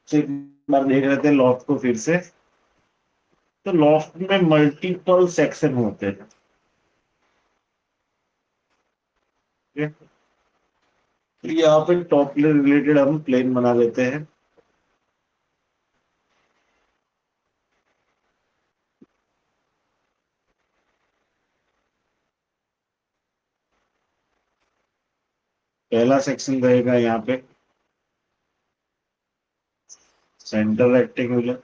से एक बार देख रहे थे लॉफ्ट को फिर से। तो लॉफ्ट में मल्टीपल सेक्शन होते हैं। ठीक है? तो यहाँ पे टॉप रिलेटेड हम प्लेन बना लेते हैं। पहला सेक्शन रहेगा यहाँ पे सेंटर रेक्टेंगुलर।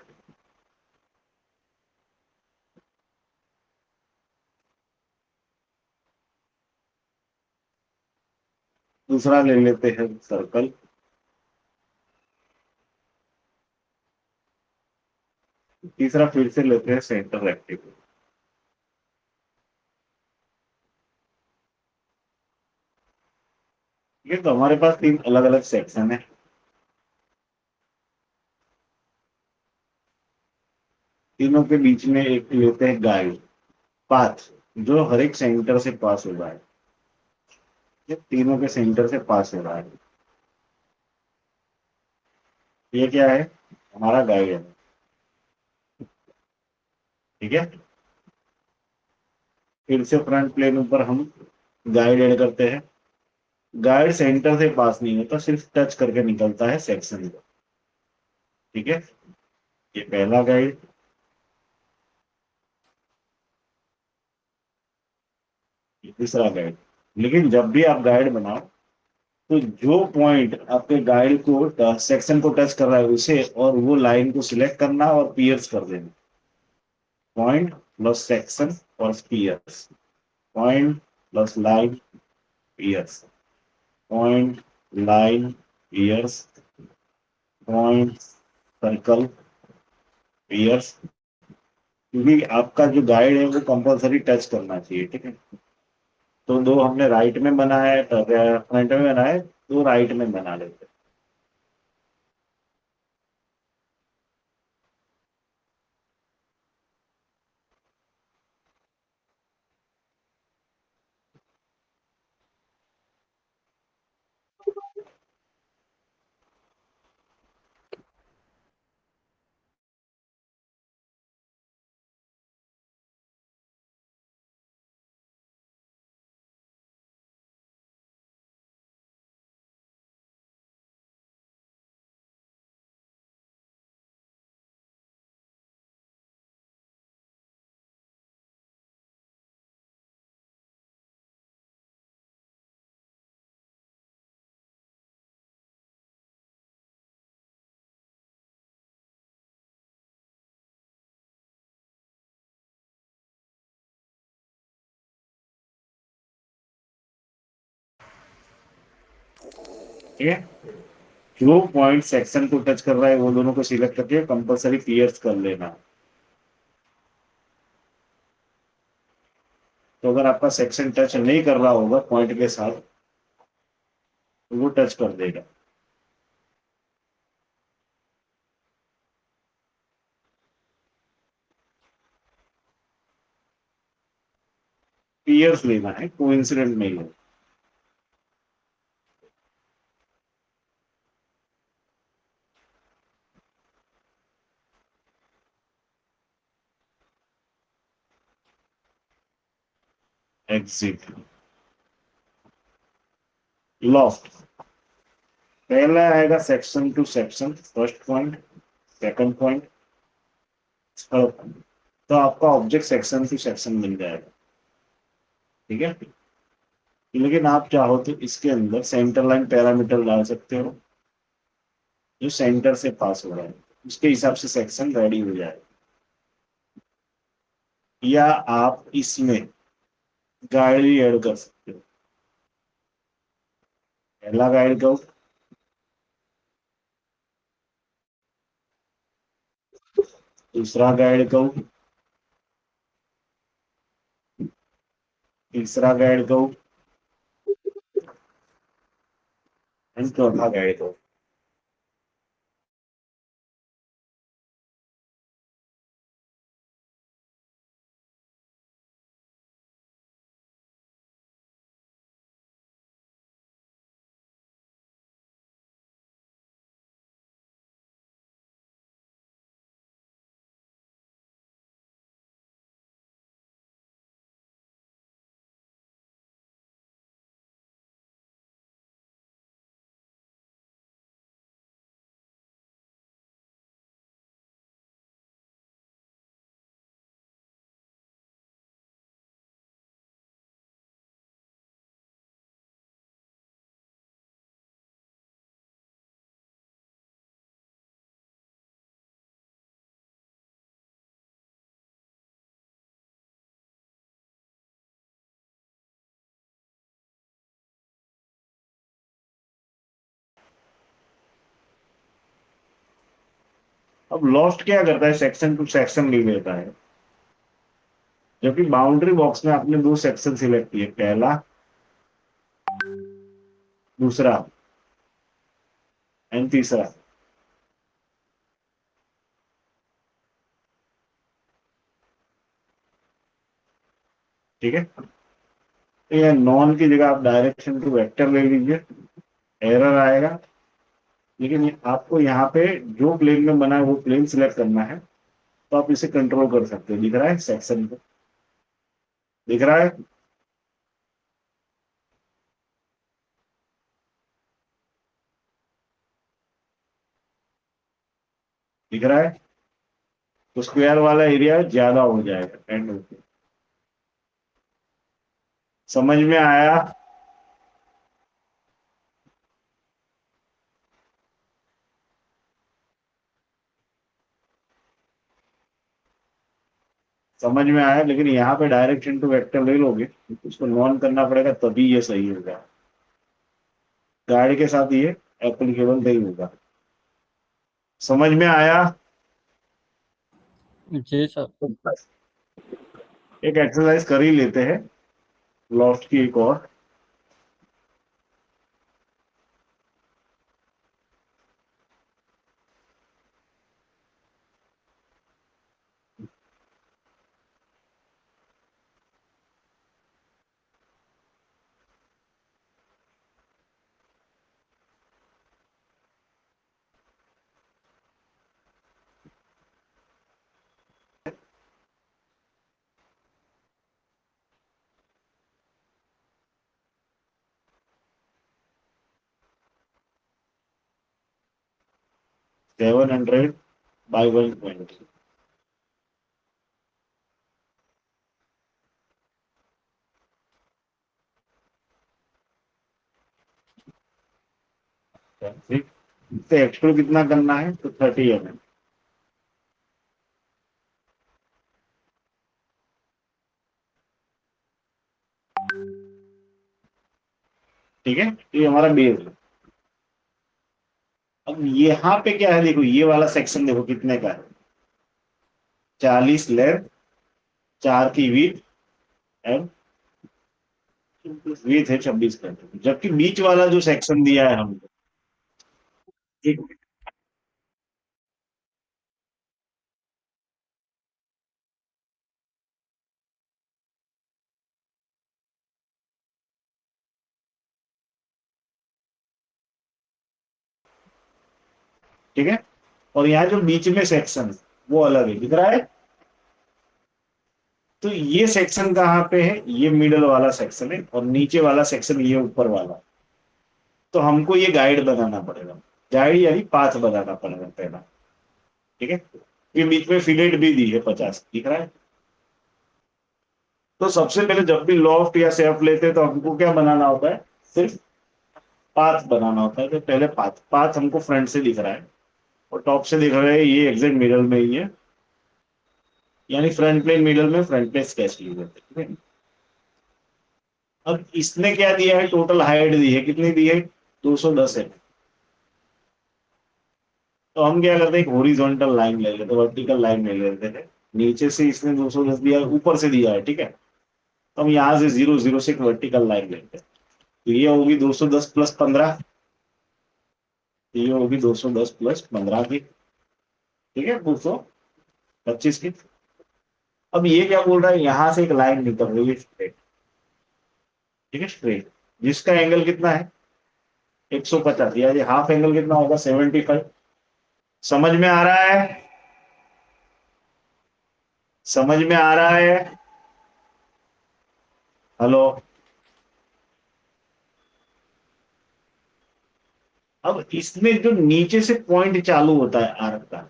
दूसरा ले लेते हैं सर्कल। तीसरा फिर से लेते हैं सेंटर रेक्टेंगुलर। ठीक है, तो हमारे पास तीन अलग अलग सेक्शन है। तीनों के बीच में एक लेते हैं गाइड पाथ, जो हर एक सेंटर से पास हो रहा है। ये तीनों के सेंटर से पास हो रहा है। ये क्या है? हमारा गाइड है। ठीक है। फिर से फ्रंट प्लेन ऊपर हम गाइड ऐड करते हैं। गाइड सेंटर से पास नहीं होता, सिर्फ टच करके निकलता है सेक्शन को। ठीक है। ये पहला गाइड। ये तीसरा गाइड। लेकिन जब भी आप गाइड बनाओ, तो जो पॉइंट आपके गाइड को सेक्शन को टच कर रहा है उसे और वो लाइन को सिलेक्ट करना और पियर्स कर देना। पॉइंट प्लस सेक्शन और pierce. Point plus line pierce. Point line pierce. Point circle pierce. क्योंकि आपका जो गाइड है वो कंपलसरी टच करना चाहिए। ठीक है। तो दो हमने राइट में बनाया है, फ्रंट में बनाया है, दो राइट में बना लेते हैं। ठीक है। जो पॉइंट सेक्शन को टच कर रहा है वो दोनों को सिलेक्ट करके कंपलसरी पियर्स कर लेना। तो अगर आपका सेक्शन टच नहीं कर रहा होगा पॉइंट के साथ, तो वो टच कर देगा। पियर्स लेना है, कोइंसिडेंट नहीं है। एग्जिट। लॉफ्ट। पहला आएगा section two section, first point, second point, third point. तो आपका ऑब्जेक्ट सेक्शन टू सेक्शन मिल जाएगा। ठीक है। लेकिन आप चाहो तो इसके अंदर सेंटर लाइन पैरामीटर डाल सकते हो, जो सेंटर से पास हो रहा है। उसके हिसाब से सेक्शन रेडी हो जाएगा। या आप इसमें गाइड भी ऐड कर सकते हो। पहला गाइड का, दूसरा गाइड का, तीसरा गाइड का एंड चौथा गाइड का। अब लॉफ्ट क्या करता है, सेक्शन टू सेक्शन ले लेता है, जबकि बाउंड्री बॉक्स में आपने दो सेक्शन सिलेक्ट किए, पहला दूसरा एंड तीसरा। ठीक है, तो ये नॉन की जगह आप डायरेक्शन टू वेक्टर ले लीजिए, एरर आएगा। लेकिन आपको यहाँ पे जो प्लेन में बना है वो प्लेन सिलेक्ट करना है, तो आप इसे कंट्रोल कर सकते हो। दिख रहा है सेक्शन पे, दिख रहा है। दिख रहा है, तो स्क्वायर वाला एरिया ज्यादा हो जाएगा एंड होके। समझ में आया? समझ में आया, लेकिन यहाँ पे डायरेक्शन टू वेक्टर ले लोगे, उसको नॉन करना पड़ेगा, तभी ये सही होगा। गाइड के साथ ये एप्लीकेबल नहीं होगा। समझ में आया? जी सर। तो बस एक एक्सरसाइज कर ही लेते हैं, लॉफ्ट की एक और। 700/120। ठीक, तो एक्सट्रो कितना करना है, तो 30 mm। ठीक है, तो ये हमारा बेस है। अब यहाँ पे क्या है, देखो ये वाला सेक्शन देखो कितने का है, 40 लेंथ, 4 की विड्थ एंड विड्थ है 26 का। जबकि बीच वाला जो सेक्शन दिया है हमको, ठीक ठीक है, और यहाँ जो बीच में सेक्शन वो अलग है, दिख रहा है। तो ये सेक्शन कहाँ पे है, ये मिडल वाला सेक्शन है, और नीचे वाला सेक्शन ये ऊपर वाला। तो हमको ये गाइड बनाना पड़ेगा, गाइड यानी पाथ बनाना पड़ेगा पहला। ठीक है, ये बीच में फिलेट भी दी है 50, दिख रहा है। तो सबसे पहले जब भी लॉफ्ट या शेप लेते हैं तो हमको क्या बनाना होता है, सिर्फ पाथ बनाना होता है। तो पहले पाथ, पाथ हमको फ्रंट से दिख रहा है और टॉप से दिख रहा है, ये एग्जैक्ट मिडल में ही है, यानी फ्रंट प्लेन मिडल में फ्रंट प्लेन स्केच लिए जाते हैं। ठीक है, अब इसने क्या दिया है, टोटल हाइट दी है, कितनी दी है, 210 है। तो हम क्या करते हैं, एक हॉरिजॉन्टल लाइन ले लेते हैं, वर्टिकल लाइन ले लेते हैं। नीचे से इसने 210 दिया है, ऊपर से दिया है, ठीक है। तो हम यहाँ से 0 0 से एक वर्टिकल लाइन लेते हैं। तो ये होगी 210 प्लस 15, ये होगी 210 प्लस 15 की, ठीक है, 225 की। अब ये क्या बोल रहा है, यहां से एक लाइन निकल रही है स्ट्रेट, ठीक है, स्ट्रेट, जिसका एंगल कितना है, 150, यानी हाफ एंगल कितना होगा, 75। समझ में आ रहा है? समझ में आ रहा है? हेलो। अब इसमें जो नीचे से पॉइंट चालू होता है आर्क का,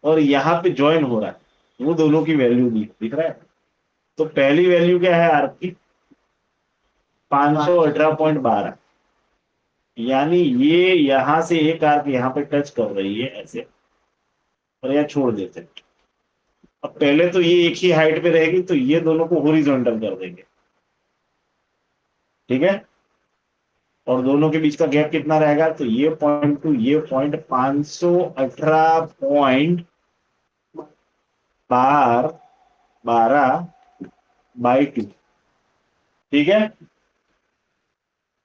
और यहाँ पे ज्वाइन हो रहा है, वो दोनों की वैल्यू दिख रहा है। तो पहली वैल्यू क्या है आर्क की, 518.12, यानी ये यहां से एक आर्क यहाँ पे टच कर रही है ऐसे, और यहाँ छोड़ देते हैं। अब पहले तो ये एक ही हाइट पे रहेगी, तो ये दोनों को हॉरिजॉन्टल कर देंगे। ठीक है, और दोनों के बीच का गैप कितना रहेगा, तो ये पॉइंट टू ये पॉइंट 518.12 ठीक है।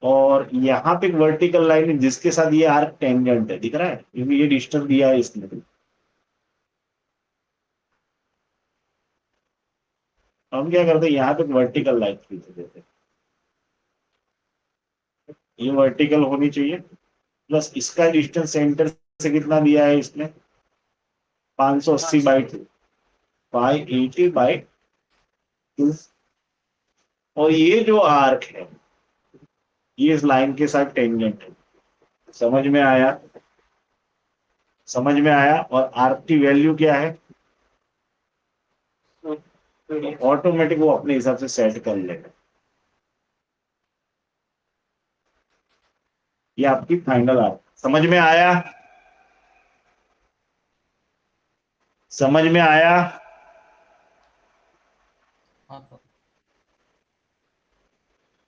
और यहाँ पे एक वर्टिकल लाइन है जिसके साथ ये आर्क टेंजेंट है, दिख रहा है, क्योंकि ये डिस्टेंस दिया है इसने। हम क्या करते हैं, यहाँ पे वर्टिकल लाइन खींच देते हैं, ये वर्टिकल होनी चाहिए। प्लस इसका डिस्टेंस सेंटर से कितना दिया है इसने, 580/2, 580/2। और ये जो आर्क है ये इस लाइन के साथ टेंजेंट है। समझ में आया, समझ में आया। और आर्क की वैल्यू क्या है, ऑटोमेटिक वो अपने हिसाब से सेट कर लेगा। ये आपकी फाइनल आर्क, समझ में आया, समझ में आया। हाँ सर।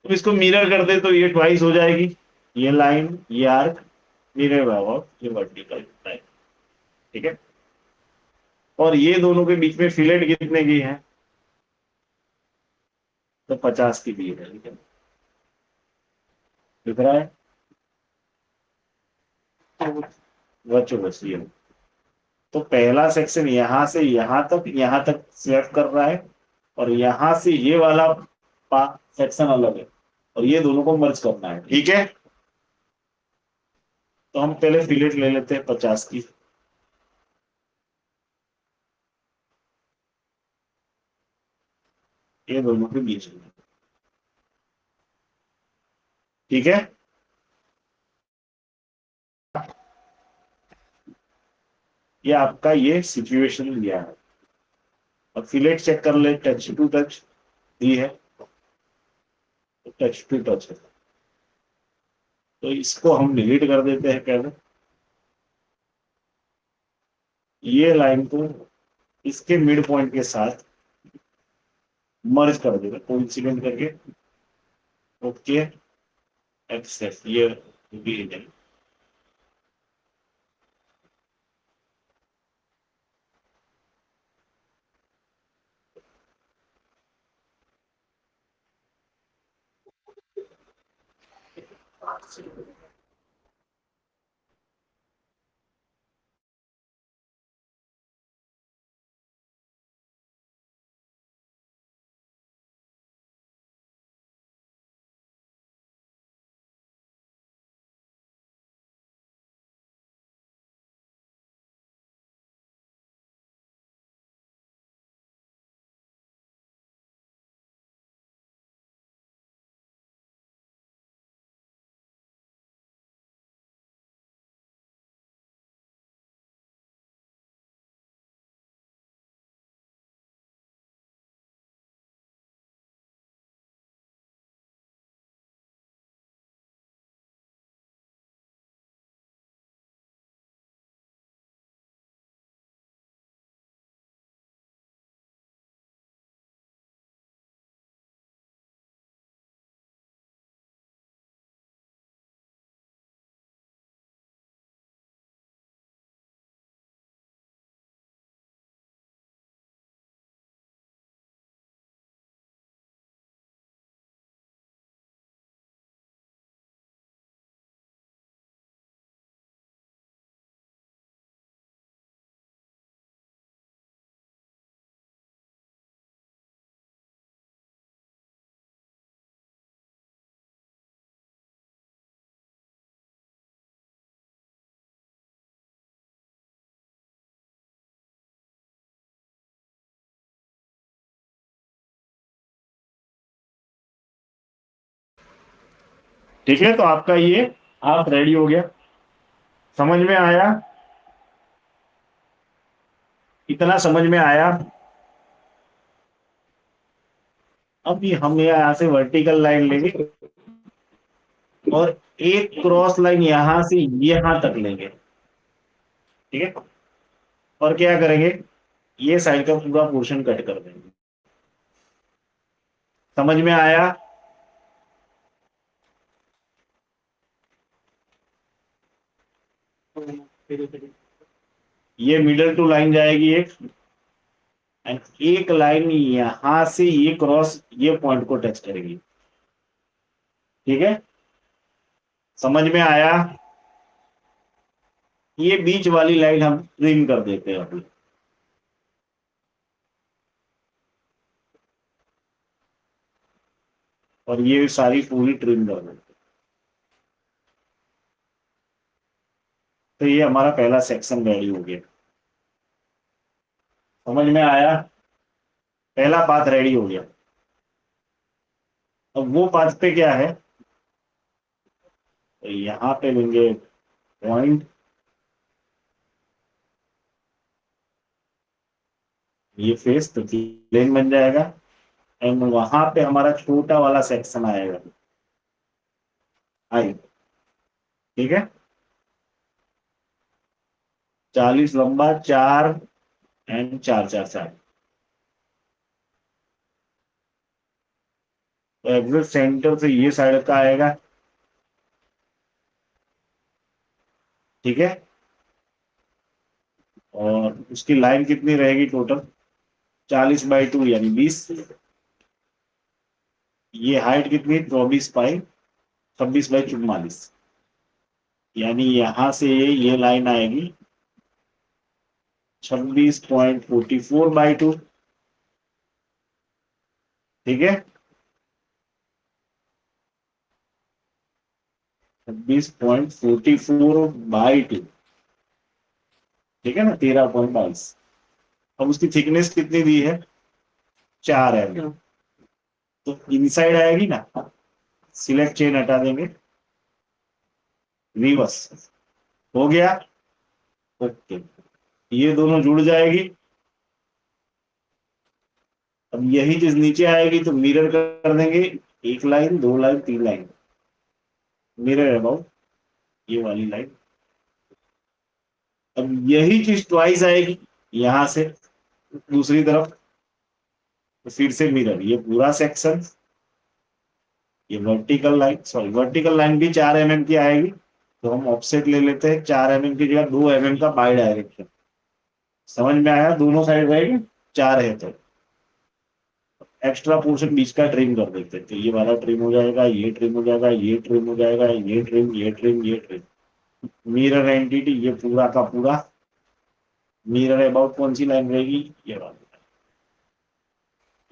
तो इसको मिरर कर दे तो ये ट्वाइस हो जाएगी, ये लाइन ये आर्क मिरर अबाउट ये वर्टिकल लाइन, ठीक है। और ये दोनों के बीच में फिलेट कितने की है, तो 50 की भी है, ठीक है, दिख रहा है। बच्चों बस ये, तो पहला सेक्शन यहां तक स्वैप कर रहा है, और यहां से ये वाला सेक्शन अलग है, और ये दोनों को मर्ज करना है, ठीक है। तो हम पहले फिलेट ले लेते हैं 50 की, ये दोनों के बीच में, ठीक है। ये आपका ये सिचुएशन लिया है। अब फिलेट चेक कर ले, टच टू टच दी है, तो टच टू टच है, तो इसको हम डिलीट कर देते हैं पहले, ये लाइन को इसके मिड पॉइंट के साथ मर्ज कर देगा कोइंसिडेंट करके, ओके, एक्सेप्ट ये भी है। ठीक है, तो आपका ये आप रेडी हो गया, समझ में आया, इतना समझ में आया। अब ये हम यहाँ से वर्टिकल लाइन लेंगे और एक क्रॉस लाइन यहां से यहां तक लेंगे, ठीक है। और क्या करेंगे, ये साइड का पूरा पोर्शन कट कर देंगे, समझ में आया। ये मिडल टू लाइन जाएगी एक, एंड एक लाइन यहां से ये क्रॉस ये पॉइंट को टच करेगी। ठीक है, समझ में आया? ये बीच वाली लाइन हम ट्रिम कर देते हैं अभी। और ये सारी पूरी ट्रिम कर देते हैं। तो ये हमारा पहला सेक्शन रेडी हो गया। समझ में आया? पहला पाथ रेडी हो गया। अब वो पाथ पे क्या है, तो यहाँ पे लेंगे पॉइंट, ये फेस तो प्लेन बन जाएगा, एंड वहां पे हमारा छोटा वाला सेक्शन आएगा आई। ठीक है, 40 लंबा, 4 एंड 4 4 4। तो एग्जैक्ट सेंटर से ये साइड का आएगा। ठीक है, और उसकी लाइन कितनी रहेगी टोटल, 40/2 यानी 20। ये हाइट कितनी, 24 पाई, 26/44, यानी यहां से ये लाइन आएगी 26.44/2। ठीक है, 26.44/2। ठीक है ना, 13.22। अब उसकी थिकनेस कितनी दी है, 4 mm। तो इनसाइड आएगी ना, सिलेक्ट चेन हटा देंगे, रिवर्स हो गया। ओके, ये दोनों जुड़ जाएगी। अब यही चीज नीचे आएगी तो मिरर कर देंगे, 1 line, 2 line, 3 line, mirror about ये वाली लाइन। अब यही चीज ट्वाइस आएगी यहां से दूसरी तरफ, तो फिर से मिरर, ये पूरा सेक्शन, ये vertical line, sorry vertical line भी 4 mm की आएगी। तो हम ऑफसेट ले लेते हैं, 4 mm की जगह 2 mm का बाई डायरेक्शन। समझ में आया, दोनों साइड रहेगी, 4 है तो एक्स्ट्रा पोर्शन बीच का ट्रिम कर देते हैं। तो ये वाला ट्रिम हो जाएगा, ये ट्रिम हो जाएगा, ये ट्रिम हो जाएगा, ये ट्रिम, ये ट्रिम, ये ट्रिम। मिरर एंटिटी ये पूरा का पूरा, मिरर अबाउट कौन सी लाइन रहेगी, ये वाली,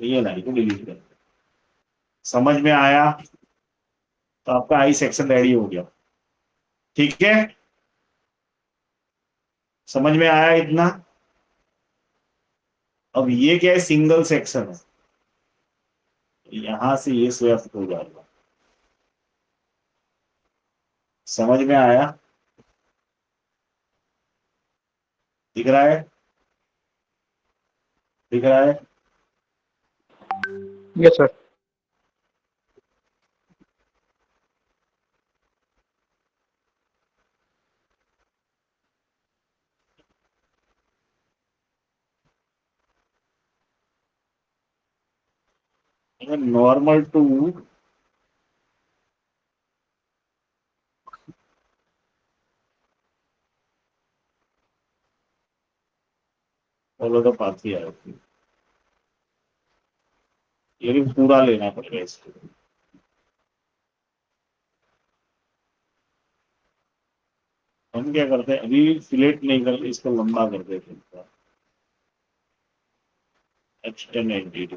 तो ये लाइन को डिलीट कर। समझ में आया? तो आपका आई सेक्शन रेडी हो गया। ठीक है, समझ में आया इतना? अब ये क्या है, सिंगल सेक्शन है, यहां से ये स्वेफ्ट हो जाएगा। समझ में आया? दिख रहा है, दिख रहा है? Yes, sir. Normal to follow the path ही आएगी, ये भी पूरा लेना पड़ेगा इसको। हम क्या करते हैं, अभी फिलेट नहीं करते, इसको लंबा कर देते हैं, एक्सटेंड एंटिटी।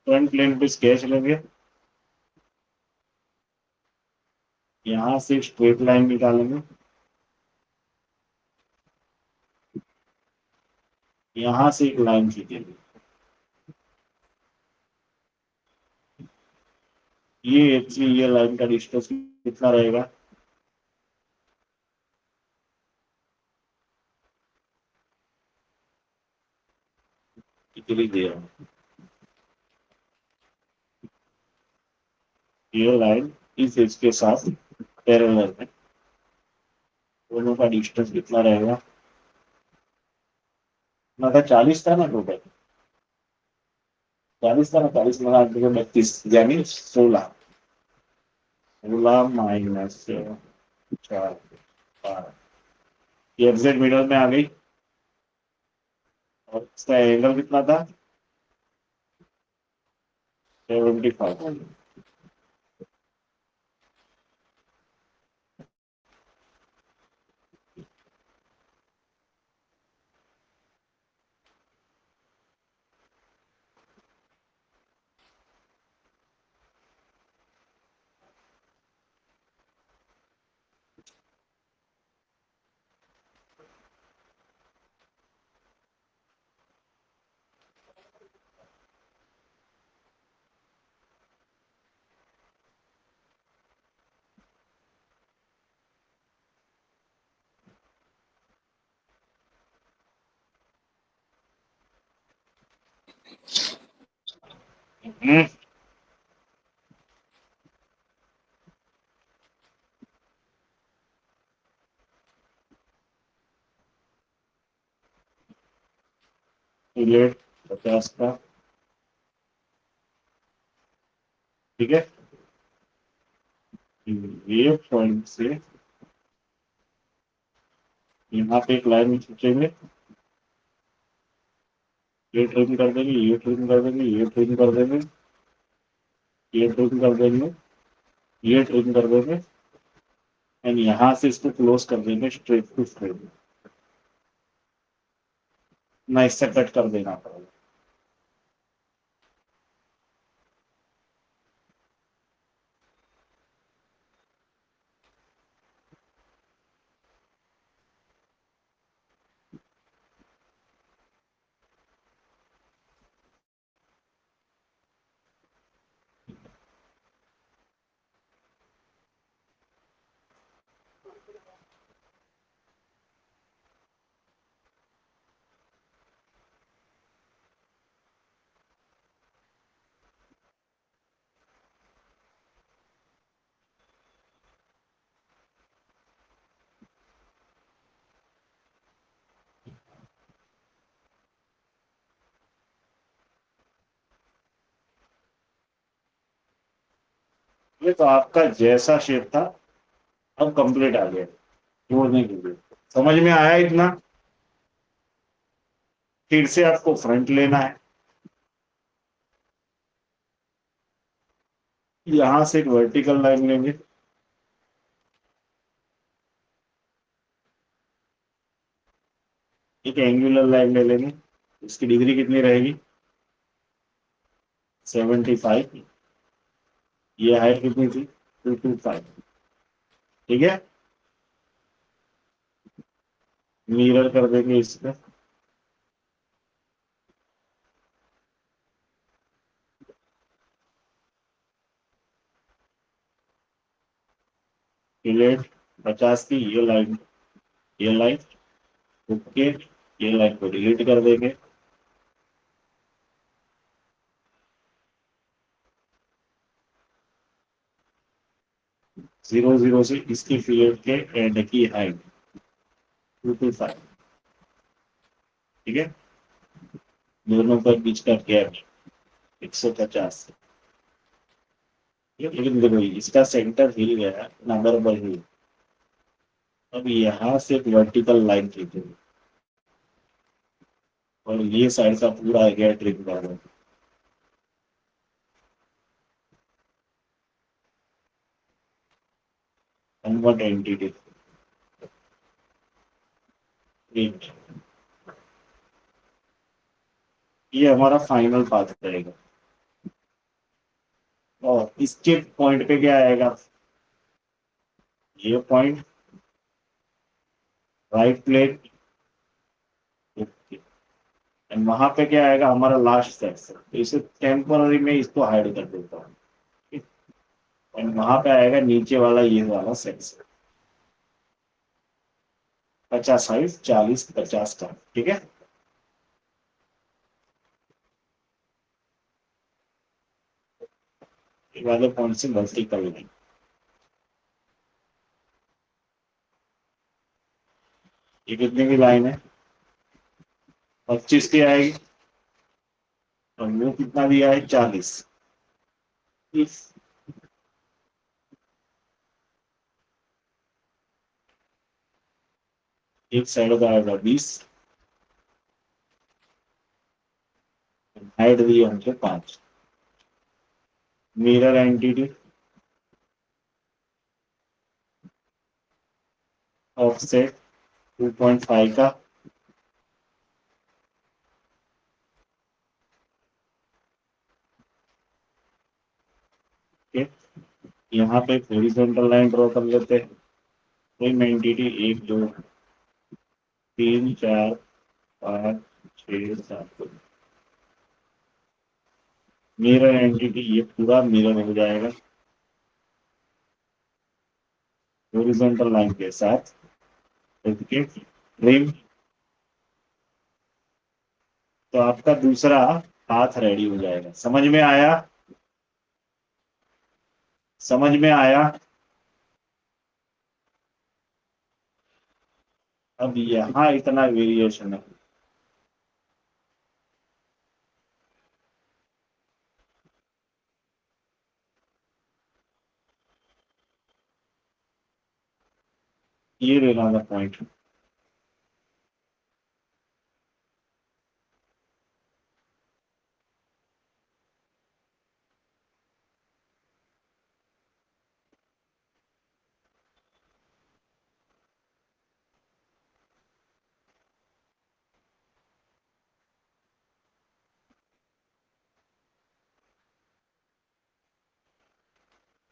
फ्रंट प्लेन पे स्केच लेंगे, यहाँ से स्ट्रेट लाइन निकालेंगे, यहाँ से एक लाइन खींचेंगे, ये लाइन का डिस्टेंस कितना रहेगा, इतनी देर में। ये लाइन इस एज के साथ पैरेलल है, दोनों का डिस्टेंस कितना रहेगा, ना था 40 था ना टोटल, 40 था ना, 40 में 8 32 यानी 16। 16 माइनस 4 ये एग्जैक्ट मिडल में आ गई। और इसका एंगल कितना था? 75। लेट 50 का। ठीक है। ये पॉइंट से यहाँ पे एक लाइन खींचेंगे। ये ट्रिम कर देंगे, ये ट्रिम कर देंगे, ये ट्रिम कर देंगे, ये ट्रिम कर देंगे, ये ट्रिम कर देंगे। एंड यहाँ से इसको क्लोज कर देंगे स्ट्रेट टू स्ट्रेट। ना इससे कट कर देना पड़ेगा। ये तो आपका जैसा शेप था अब कंप्लीट आ गया जोड़ने के लिए। समझ में आया इतना? फिर से आपको फ्रंट लेना है। यहां से एक वर्टिकल लाइन लेंगे। एक एंगुलर लाइन ले लेंगे। इसकी डिग्री कितनी रहेगी? 75। ये हाइट कितनी थी? 225। ठीक है। मिरर कर देंगे इसका। फिलेट 50 की ये लाइन ओके। ये लाइन को डिलीट कर देंगे। 0 0 से इसकी फिलेट के एंड की हाइट 225। ठीक है। दोनों का बीच का गैप 150। लेकिन देखो इसका सेंटर हिल गया ना, बराबर हिल। अब यहाँ से एक वर्टिकल लाइन खींचेंगे और ये साइड का पूरा आ गया ट्रिम का। 120 डिग्री। ये हमारा फाइनल पाथ रहेगा। और इसके पॉइंट पे क्या आएगा? ये पॉइंट, राइट प्लेट। एंड वहां पे क्या आएगा? हमारा लास्ट सेक्शन। तो इसे टेम्पररी में इसको हाइड कर देता हूँ। एंड वहां पे आएगा नीचे वाला ये वाला सेक्शन। 50 साइज, 40 50 का। ठीक है। ये वाले पॉइंट से गलती कर लेंगे। ये कितने की लाइन है? 25 की आएगी। और वो कितना दिया है, 40। इस एक साइड का आएगा 20, हाइट दी है हमको 5। मिरर एंटिटी ऑफसेट 2.5 का। ओके, यहाँ पे हॉरिजॉन्टल लाइन ड्रॉ कर लेते हैं। कोई एंटिटी 1 2 3 4 5 6 7। मिरर एंटिटी ये पूरा मिरर हो जाएगा हॉरिजॉन्टल लाइन के साथ। Okay, trim. तो आपका दूसरा हाथ रेडी हो जाएगा। समझ में आया? समझ में आया? अब यहाँ इतना वेरिएशन है। ये लेना था पॉइंट।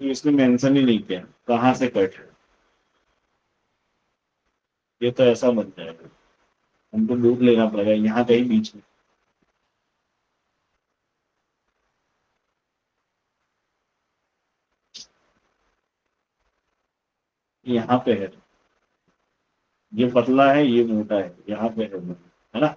तो इसने मेंशन ही नहीं किया कहाँ से कट है। ये तो ऐसा बन जाएगा, हमको लूप लेना पड़ेगा यहाँ कहीं बीच में। यहाँ पे है, ये पतला है ये मोटा है, यहाँ पे है ना।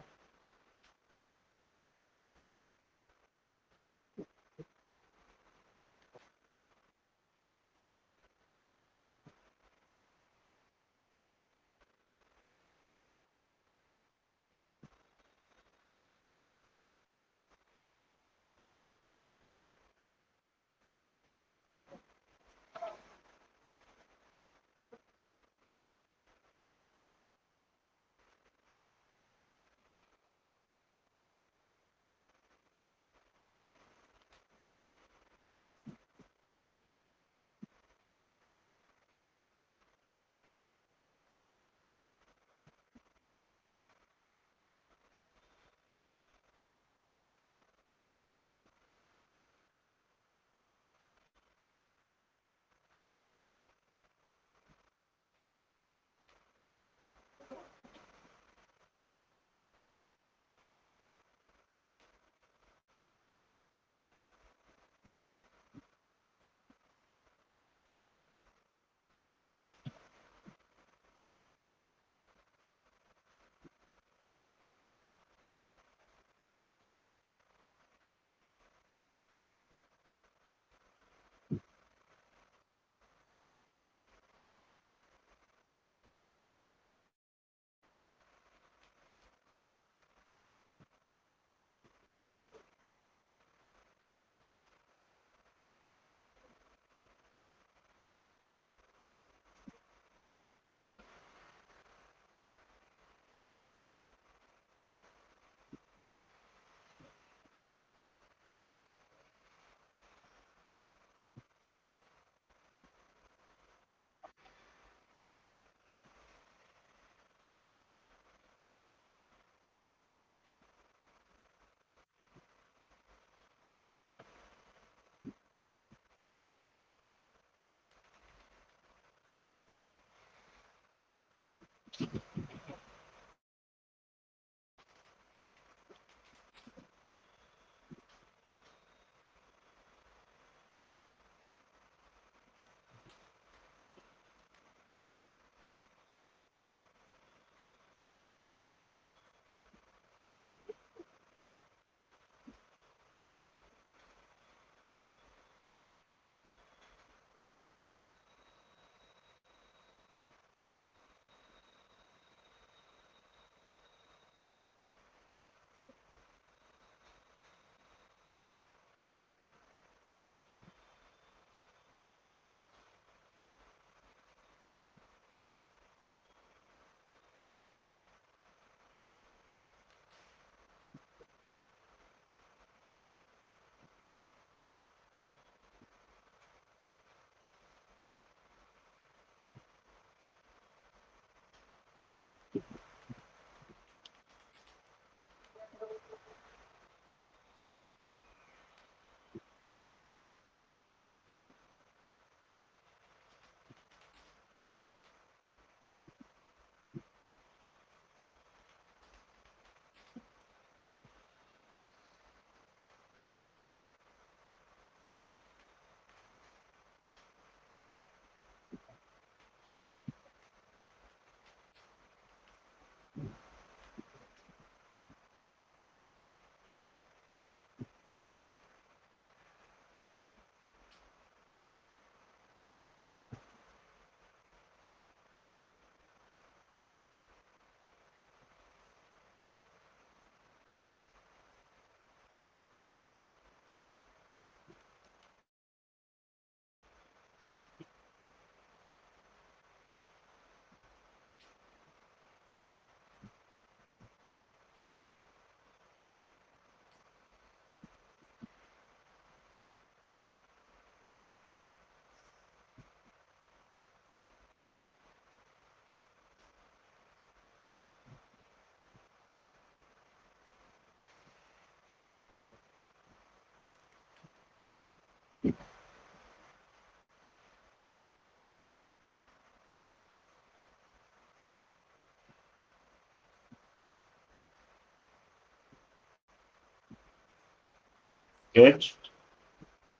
Get,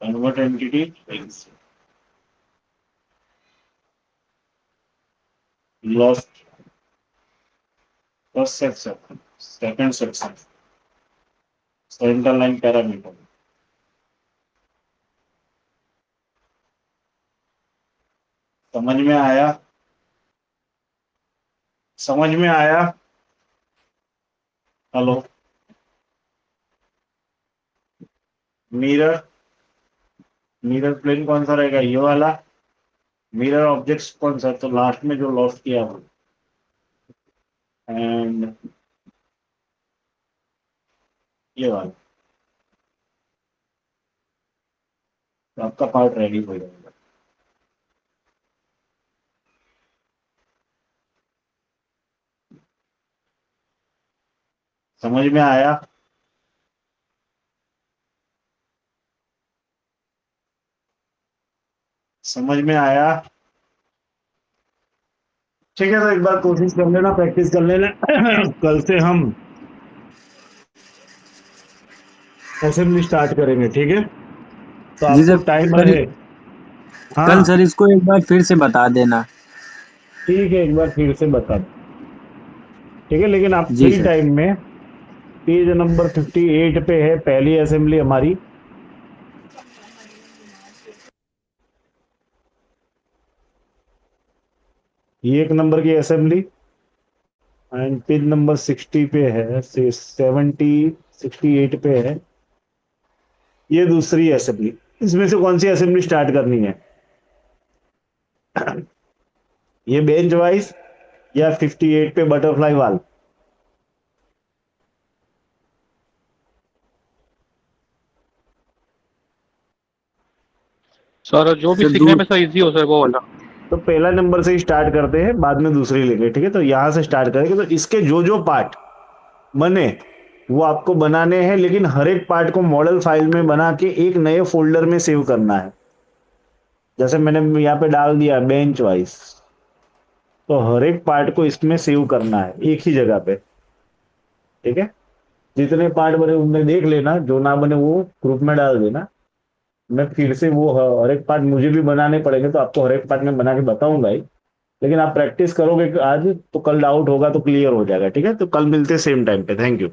convert entity, exit. Lost first section, second section, center line parameter. समझ में आया? समझ में आया? हेलो? मिरर, मिरर प्लेन कौन सा रहेगा? ये वाला। मिरर ऑब्जेक्ट्स कौन सा? तो लास्ट में जो लॉस्ट किया हो, एंड ये वाला। तो आपका पार्ट रेडी हो जाएगा। समझ में आया? समझ में आया? ठीक है, तो एक बार कोशिश कर लेना, प्रैक्टिस कर लेना। कल से हम असेंबली स्टार्ट करेंगे, ठीक है? तो जी आपको सर। टाइम कल रहे। कल हाँ, सर इसको एक बार फिर से बता देना। ठीक है, एक बार फिर से बता दो। ठीक है, लेकिन आप जी फ्री सर। टाइम में पेज नंबर 58 पे है पहली असेंबली हमारी। ये एक नंबर की असेंबली, एंड पेज नंबर 60 पे है, से 68 पे है ये दूसरी असेंबली। इसमें से कौन सी असेंबली स्टार्ट करनी है? ये बेंच वाइज या 58 पे बटरफ्लाई वाल? सर जो भी सर सीखने में सर इजी हो सर वो वाला। तो पहला नंबर से ही स्टार्ट करते हैं, बाद में दूसरी लेंगे, ठीक है? तो यहां से स्टार्ट करेंगे। तो इसके जो जो पार्ट बने वो आपको बनाने हैं, लेकिन हर एक पार्ट को मॉडल फाइल में बना के एक नए फोल्डर में सेव करना है। जैसे मैंने यहाँ पे डाल दिया बेंच वाइज, तो हर एक पार्ट को इसमें सेव करना है एक ही जगह पे, ठीक है? जितने पार्ट बने उनमें देख लेना, जो ना बने वो ग्रुप में डाल देना। मैं फिर से वो हर एक पार्ट मुझे भी बनाने पड़ेंगे, तो आपको हर एक पार्ट में बना के बताऊंगा ही। लेकिन आप प्रैक्टिस करोगे आज, तो कल डाउट होगा तो क्लियर हो जाएगा, ठीक है? तो कल मिलते हैं सेम टाइम पे। Thank you.